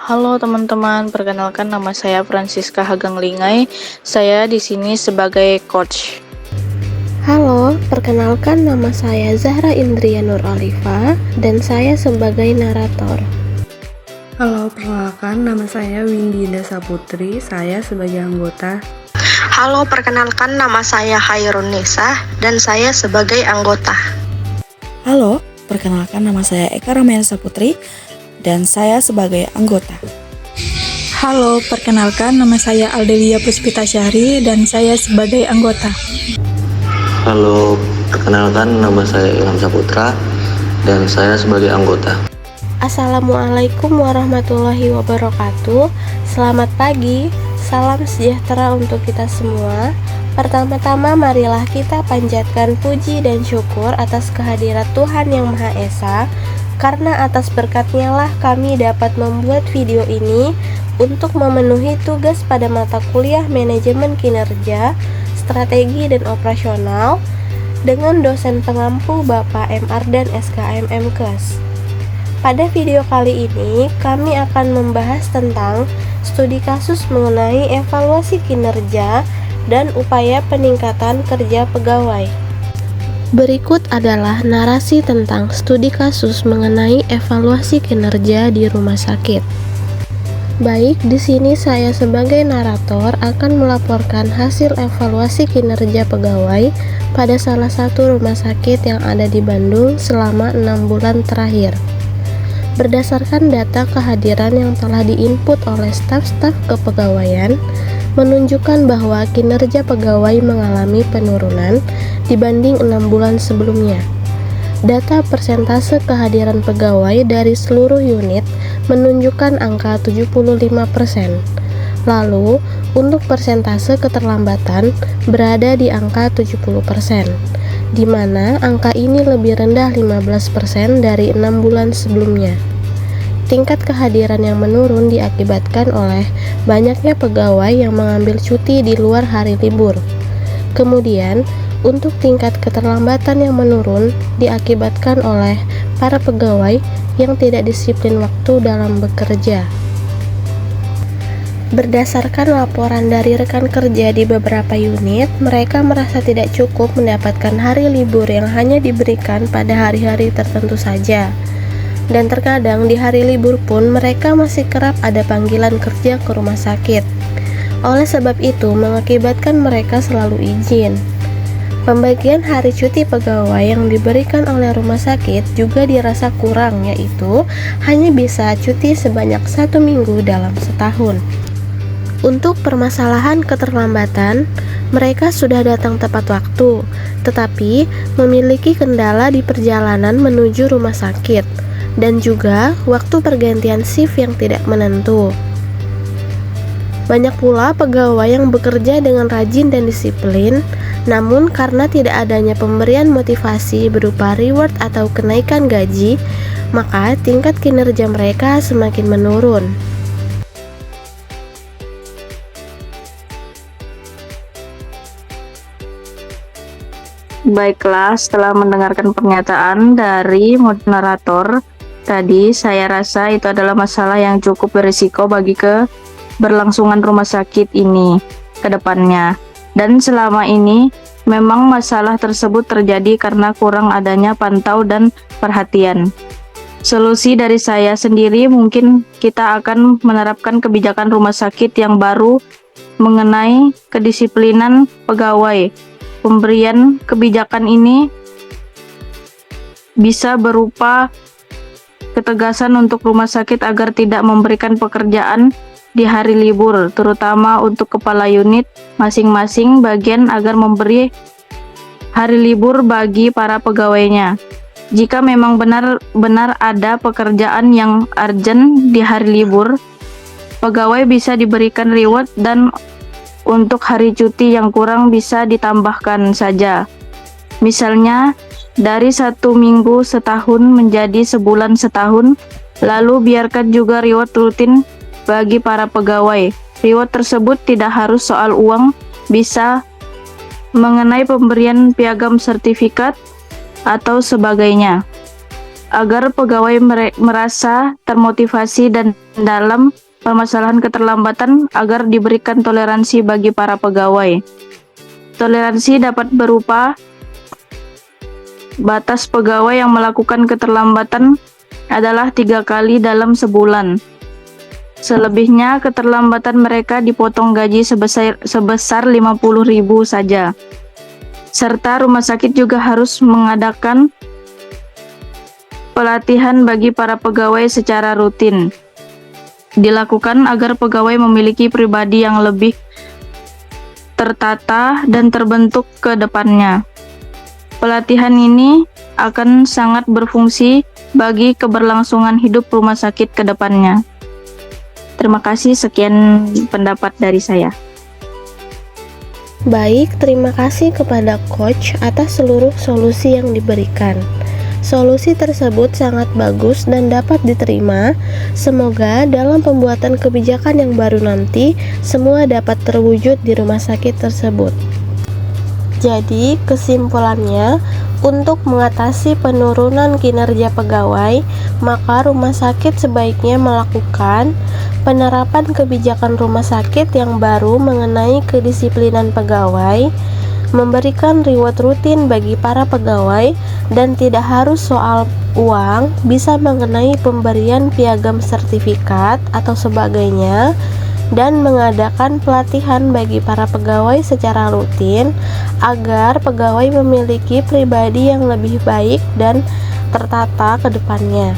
Halo teman-teman, perkenalkan nama saya Francisca Haganglingai. Saya di sini sebagai coach. Halo, perkenalkan nama saya Zahra Indria Nur Alifa dan saya sebagai narator. Halo, perkenalkan nama saya Windy Dasaputri, saya sebagai anggota. Halo, perkenalkan nama saya Hairun Nisa dan saya sebagai anggota. Halo, perkenalkan nama saya Eka Ramayana Putri dan saya sebagai anggota. Halo, perkenalkan nama saya Aldelia Puspita Syahri dan saya sebagai anggota. Halo, perkenalkan nama saya Ilham Saputra dan saya sebagai anggota. Assalamualaikum warahmatullahi wabarakatuh. Selamat pagi, salam sejahtera untuk kita semua. Pertama-tama marilah kita panjatkan puji dan syukur atas kehadirat Tuhan Yang Maha Esa, karena atas berkat-Nya lah kami dapat membuat video ini untuk memenuhi tugas pada mata kuliah manajemen kinerja, strategi dan operasional dengan dosen pengampu Bapak MR dan SKM MKes. Pada video kali ini kami akan membahas tentang studi kasus mengenai evaluasi kinerja dan upaya peningkatan kerja pegawai. Berikut adalah narasi tentang studi kasus mengenai evaluasi kinerja di rumah sakit. Baik, di sini saya sebagai narator akan melaporkan hasil evaluasi kinerja pegawai pada salah satu rumah sakit yang ada di Bandung selama 6 bulan terakhir. Berdasarkan data kehadiran yang telah diinput oleh staf-staf kepegawaian, menunjukkan bahwa kinerja pegawai mengalami penurunan dibanding 6 bulan sebelumnya. Data persentase kehadiran pegawai dari seluruh unit menunjukkan angka 75%. Lalu, untuk persentase keterlambatan berada di angka 70%, di mana angka ini lebih rendah 15% dari 6 bulan sebelumnya. Tingkat kehadiran yang menurun diakibatkan oleh banyaknya pegawai yang mengambil cuti di luar hari libur. Kemudian, untuk tingkat keterlambatan yang menurun diakibatkan oleh para pegawai yang tidak disiplin waktu dalam bekerja. Berdasarkan laporan dari rekan kerja di beberapa unit, mereka merasa tidak cukup mendapatkan hari libur yang hanya diberikan pada hari-hari tertentu saja. Dan terkadang di hari libur pun mereka masih kerap ada panggilan kerja ke rumah sakit. Oleh sebab itu, mengakibatkan mereka selalu izin. Pembagian hari cuti pegawai yang diberikan oleh rumah sakit juga dirasa kurang, yaitu hanya bisa cuti sebanyak 1 minggu dalam setahun. Untuk permasalahan keterlambatan, mereka sudah datang tepat waktu, tetapi memiliki kendala di perjalanan menuju rumah sakit, dan juga waktu pergantian shift yang tidak menentu. Banyak pula pegawai yang bekerja dengan rajin dan disiplin, namun karena tidak adanya pemberian motivasi berupa reward atau kenaikan gaji, maka tingkat kinerja mereka semakin menurun. Baiklah, setelah mendengarkan pernyataan dari moderator tadi, saya rasa itu adalah masalah yang cukup berisiko bagi keberlangsungan rumah sakit ini ke depannya. Dan selama ini memang masalah tersebut terjadi karena kurang adanya pantau dan perhatian. Solusi dari saya sendiri, mungkin kita akan menerapkan kebijakan rumah sakit yang baru mengenai kedisiplinan pegawai. Pemberian kebijakan ini bisa berupa ketegasan untuk rumah sakit agar tidak memberikan pekerjaan di hari libur, terutama untuk kepala unit masing-masing bagian agar memberi hari libur bagi para pegawainya. Jika memang benar-benar ada pekerjaan yang urgent di hari libur, pegawai bisa diberikan reward dan untuk hari cuti yang kurang bisa ditambahkan saja. Misalnya, dari 1 minggu setahun menjadi sebulan setahun, lalu biarkan juga reward rutin bagi para pegawai. Reward tersebut tidak harus soal uang, bisa mengenai pemberian piagam sertifikat atau sebagainya. agar pegawai merasa termotivasi dan dalam permasalahan keterlambatan agar diberikan toleransi bagi para pegawai. Toleransi dapat berupa batas pegawai yang melakukan keterlambatan adalah 3 kali dalam sebulan. Selebihnya keterlambatan mereka dipotong gaji sebesar 50.000 saja. Serta rumah sakit juga harus mengadakan pelatihan bagi para pegawai secara rutin. Dilakukan agar pegawai memiliki pribadi yang lebih tertata dan terbentuk ke depannya. Pelatihan ini akan sangat berfungsi bagi keberlangsungan hidup rumah sakit ke depannya. Terima kasih, sekian pendapat dari saya. Baik, terima kasih kepada Coach atas seluruh solusi yang diberikan. Solusi tersebut sangat bagus dan dapat diterima. Semoga dalam pembuatan kebijakan yang baru nanti, semua dapat terwujud di rumah sakit tersebut. Jadi, kesimpulannya, untuk mengatasi penurunan kinerja pegawai, maka rumah sakit sebaiknya melakukan penerapan kebijakan rumah sakit yang baru mengenai kedisiplinan pegawai, memberikan reward rutin bagi para pegawai, dan tidak harus soal uang, bisa mengenai pemberian piagam sertifikat atau sebagainya, dan mengadakan pelatihan bagi para pegawai secara rutin agar pegawai memiliki pribadi yang lebih baik dan tertata ke depannya.